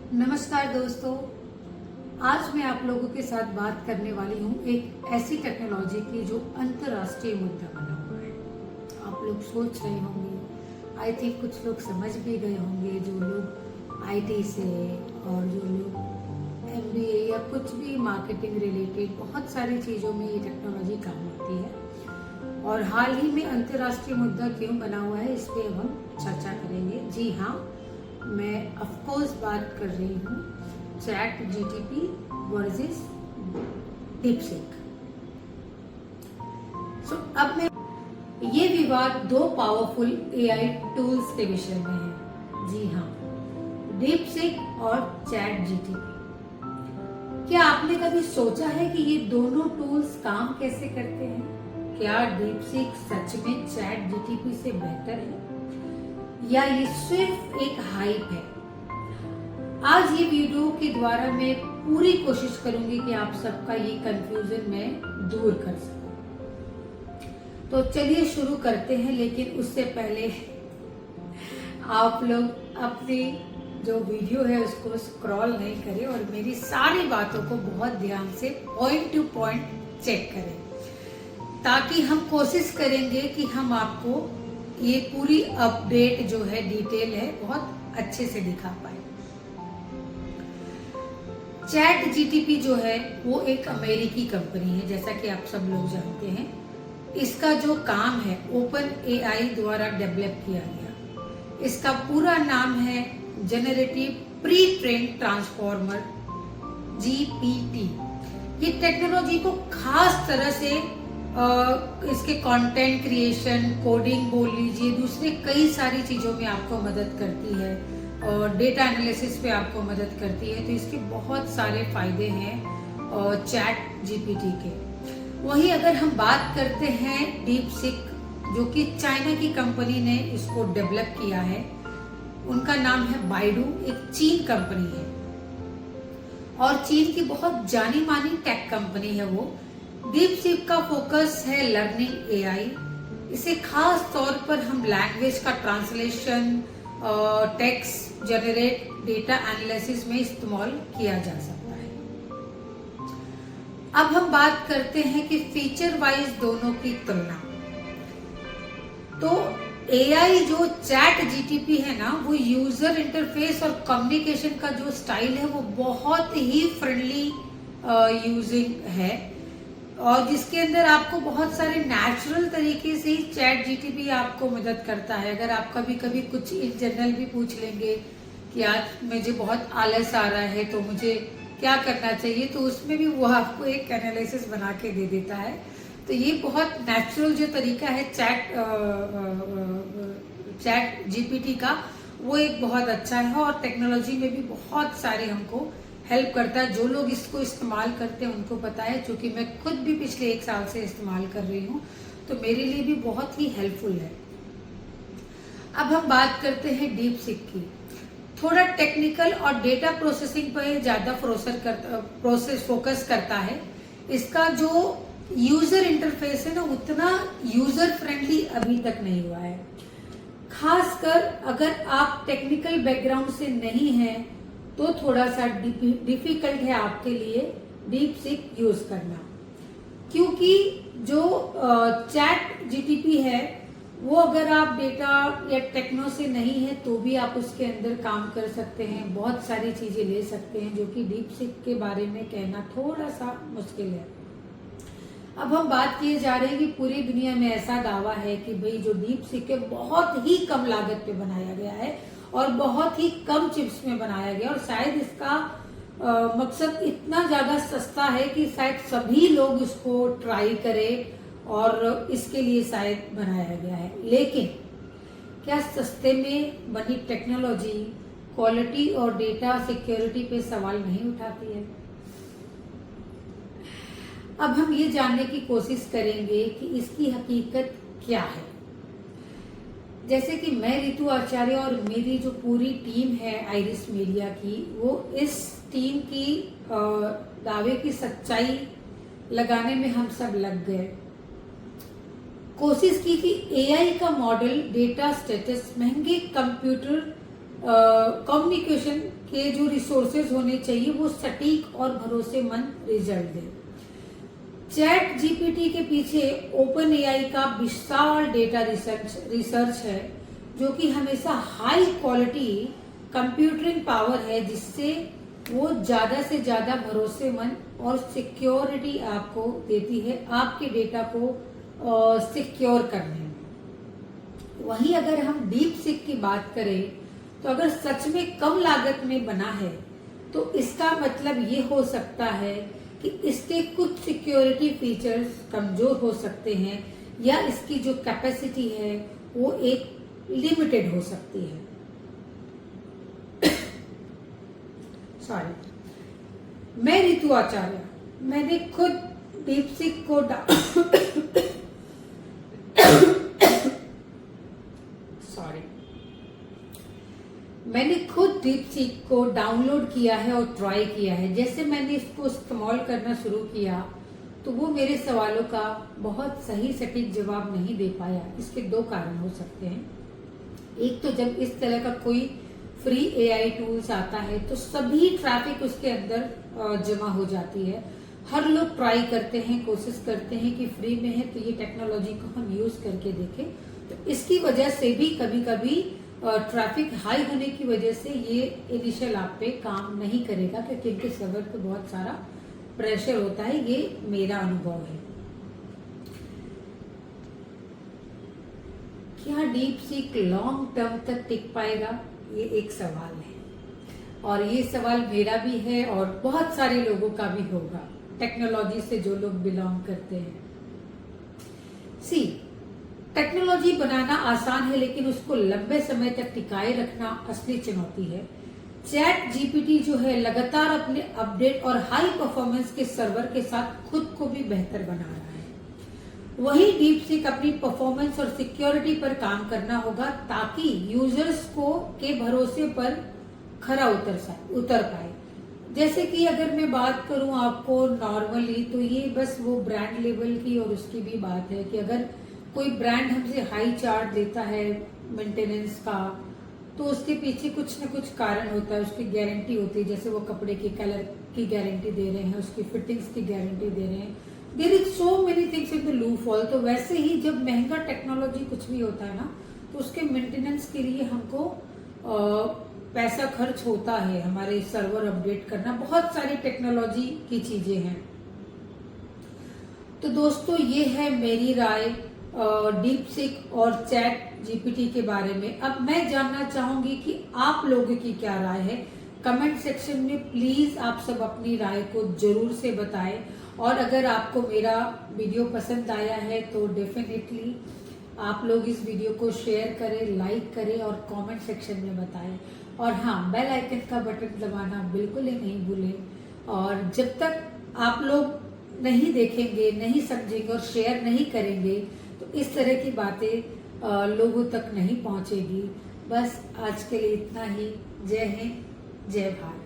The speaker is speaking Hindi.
नमस्कार दोस्तों, आज मैं आप लोगों के साथ बात करने वाली हूँ एक ऐसी टेक्नोलॉजी की जो अंतर्राष्ट्रीय मुद्दा बना हुआ है। आप लोग सोच रहे होंगे, आई थिंक कुछ लोग समझ भी गए होंगे, जो लोग आईटी से और जो लोग एमबीए या कुछ भी मार्केटिंग रिलेटेड बहुत सारी चीज़ों में ये टेक्नोलॉजी काम आती है। और हाल ही में अंतर्राष्ट्रीय मुद्दा क्यों बना हुआ है, इस पर हम चर्चा करेंगे। जी हाँ, मैं ऑफकोर्स बात कर रही हूँ चैट जीटीपी वर्सेस डीपसीक। अब मैं ये विवाद दो पावरफुल एआई टूल्स के विषय में है। जी हाँ, डीपसीक और चैट जीटीपी। क्या आपने कभी सोचा है कि ये दोनों टूल्स काम कैसे करते हैं? क्या डीपसीक सच में चैट जीटीपी से बेहतर है या ये सिर्फ एक हाइप है? आज ये वीडियो के द्वारा मैं पूरी कोशिश करूंगी कि आप सबका ये कंफ्यूजन मैं दूर कर सकूं। तो चलिए शुरू करते हैं, लेकिन उससे पहले आप लोग अपनी जो वीडियो है उसको स्क्रॉल नहीं करें और मेरी सारी बातों को बहुत ध्यान से पॉइंट टू पॉइंट चेक करें, ताकि हम कोशिश करेंगे कि हम आपको ये पूरी अपडेट जो है, डिटेल है, बहुत अच्छे से दिखा पाए। चैट जीटीपी जो है वो एक अमेरिकी कंपनी है, जैसा कि आप सब लोग जानते हैं। इसका जो काम है ओपन एआई द्वारा डेवलप किया गया। इसका पूरा नाम है generative pre train transformer, GPT. ये टेक्नोलॉजी को खास तरह से इसके कंटेंट क्रिएशन, कोडिंग बोल लीजिए, दूसरे कई सारी चीज़ों में आपको मदद करती है और डेटा एनालिसिस पे आपको मदद करती है। तो इसके बहुत सारे फायदे हैं चैट जीपीटी के। वहीं अगर हम बात करते हैं डीपसीक, जो कि चाइना की कंपनी ने इसको डेवलप किया है, उनका नाम है बाइडू, एक चीन कंपनी है और चीन की बहुत जानी मानी टेक कंपनी है वो। डीपसीक का फोकस है लर्निंग एआई। इसे खास तौर पर हम लैंग्वेज का translation, text generate, data analysis में इस्तेमाल किया जा सकता है। अब हम बात करते हैं कि फीचर वाइज दोनों की तुलना। तो एआई जो चैट जीटीपी है ना, वो यूजर इंटरफेस और कम्युनिकेशन का जो स्टाइल है वो बहुत ही फ्रेंडली यूजिंग है, और जिसके अंदर आपको बहुत सारे नेचुरल तरीके से ही चैट जीटीपी आपको मदद करता है। अगर आप कभी कभी कुछ इन जनरल भी पूछ लेंगे कि आज मुझे बहुत आलस आ रहा है तो मुझे क्या करना चाहिए, तो उसमें भी वो आपको एक एनालिसिस बना के दे देता है। तो ये बहुत नेचुरल जो तरीका है चैट जीपीटी का, वो एक बहुत अच्छा है और टेक्नोलॉजी में भी बहुत सारे हमको हेल्प करता है। जो लोग इसको इस्तेमाल करते हैं उनको पता है, क्योंकि मैं खुद भी पिछले 1 साल से इस्तेमाल कर रही हूँ, तो मेरे लिए भी बहुत ही हेल्पफुल है। अब हम बात करते हैं डीपसीक की। थोड़ा टेक्निकल और डेटा प्रोसेसिंग पर ज्यादा फोकस करता है। इसका जो यूजर इंटरफेस है ना, उतना यूजर फ्रेंडली अभी तक नहीं हुआ है। खासकर अगर आप टेक्निकल बैकग्राउंड से नहीं हैं तो थोड़ा सा डिफिकल्ट है आपके लिए डीपसीक यूज करना, क्योंकि जो चैट जीटीपी है वो अगर आप डेटा या टेक्नो से नहीं है तो भी आप उसके अंदर काम कर सकते हैं, बहुत सारी चीजें ले सकते हैं, जो कि डीपसीक के बारे में कहना थोड़ा सा मुश्किल है। अब हम बात किए जा रहे हैं कि पूरी दुनिया में ऐसा दावा है कि भाई जो डीपसीक है बहुत ही कम लागत पे बनाया गया है और बहुत ही कम चिप्स में बनाया गया, और शायद इसका मकसद इतना ज्यादा सस्ता है कि शायद सभी लोग इसको ट्राई करें और इसके लिए शायद बनाया गया है। लेकिन क्या सस्ते में बनी टेक्नोलॉजी क्वालिटी और डेटा सिक्योरिटी पे सवाल नहीं उठाती है? अब हम ये जानने की कोशिश करेंगे कि इसकी हकीकत क्या है। जैसे कि मैं रितु आचार्य और मेरी जो पूरी टीम है आइरिस मीडिया की, वो इस टीम की दावे की सच्चाई लगाने में हम सब लग गए। कोशिश की कि एआई का मॉडल, डेटा स्टेटस, महंगे कंप्यूटर कम्युनिकेशन के जो रिसोर्सेज होने चाहिए वो सटीक और भरोसेमंद रिजल्ट दे। चैट जीपीटी के पीछे ओपन एआई का विशाल डेटा रिसर्च है, जो कि हमेशा हाई क्वालिटी कंप्यूटिंग पावर है, जिससे वो ज्यादा से ज्यादा भरोसेमंद और सिक्योरिटी आपको देती है आपके डेटा को सिक्योर करने में। वहीं अगर हम डीप सीक की बात करें तो अगर सच में कम लागत में बना है तो इसका मतलब ये हो सकता है कि इसके कुछ सिक्योरिटी फीचर्स कमजोर हो सकते हैं या इसकी जो कैपेसिटी है वो एक लिमिटेड हो सकती है। सॉरी, मैं रितु आचार्य, मैंने खुद डीपसीक को डीपसीक को डाउनलोड किया है और ट्राई किया है। जैसे मैंने इसको इस्तेमाल करना शुरू किया तो वो मेरे सवालों का बहुत सही सटीक जवाब नहीं दे पाया। इसके दो कारण हो सकते हैं। एक तो जब इस तरह का कोई फ्री एआई टूल्स आता है तो सभी ट्रैफिक उसके अंदर जमा हो जाती है। हर लोग ट्राई करते हैं, कोशिश करते हैं कि फ्री में है तो ये टेक्नोलॉजी को हम यूज करके देखें। तो इसकी वजह से भी कभी कभी ट्रैफिक हाई होने की वजह से ये इनिशियल आप पे काम नहीं करेगा, क्योंकि इनके सर्वर पे बहुत सारा प्रेशर होता है। ये मेरा अनुभव है। क्या डीप सीक लॉन्ग टर्म तक टिक पाएगा, ये एक सवाल है, और ये सवाल मेरा भी है और बहुत सारे लोगों का भी होगा, टेक्नोलॉजी से जो लोग बिलोंग करते हैं। टेक्नोलॉजी बनाना आसान है, लेकिन उसको लंबे समय तक टिकाए रखना असली चुनौती है। चैट जीपीटी जो है लगातार अपने अपडेट और हाई परफॉर्मेंस के सर्वर के साथ खुद को भी बेहतर बना रहा है। वहीं डीपसीक अपनी परफॉर्मेंस और सिक्योरिटी पर काम करना होगा ताकि यूजर्स को के भरोसे पर खरा उतर पाए। जैसे कि अगर मैं बात करूं आपको नॉर्मली, तो ये बस वो ब्रांड लेवल की और उसकी भी बात है कि अगर कोई ब्रांड हमसे हाई चार्ज देता है मेंटेनेंस का, तो उसके पीछे कुछ न कुछ कारण होता है, उसकी गारंटी होती है। जैसे वो कपड़े की कलर की गारंटी दे रहे हैं, उसकी फिटिंग्स की गारंटी दे रहे हैं। There is so many things in the loophole. तो वैसे ही जब महंगा टेक्नोलॉजी कुछ भी होता है ना, तो उसके मेंटेनेंस के लिए हमको पैसा खर्च होता है। हमारे सर्वर अपडेट करना, बहुत सारी टेक्नोलॉजी की चीजें हैं। तो दोस्तों, ये है मेरी राय डीपसीक और चैट जीपीटी के बारे में। अब मैं जानना चाहूंगी कि आप लोगों की क्या राय है। कमेंट सेक्शन में प्लीज आप सब अपनी राय को जरूर से बताएं, और अगर आपको मेरा वीडियो पसंद आया है तो डेफिनेटली आप लोग इस वीडियो को शेयर करें, लाइक करें और कमेंट सेक्शन में बताएं। और हाँ, बेल आइकन का बटन दबाना बिल्कुल ही नहीं भूलें। और जब तक आप लोग नहीं देखेंगे, नहीं समझेंगे और शेयर नहीं करेंगे तो इस तरह की बातें लोगों तक नहीं पहुंचेगी। बस आज के लिए इतना ही। जय हिंद, जय भारत।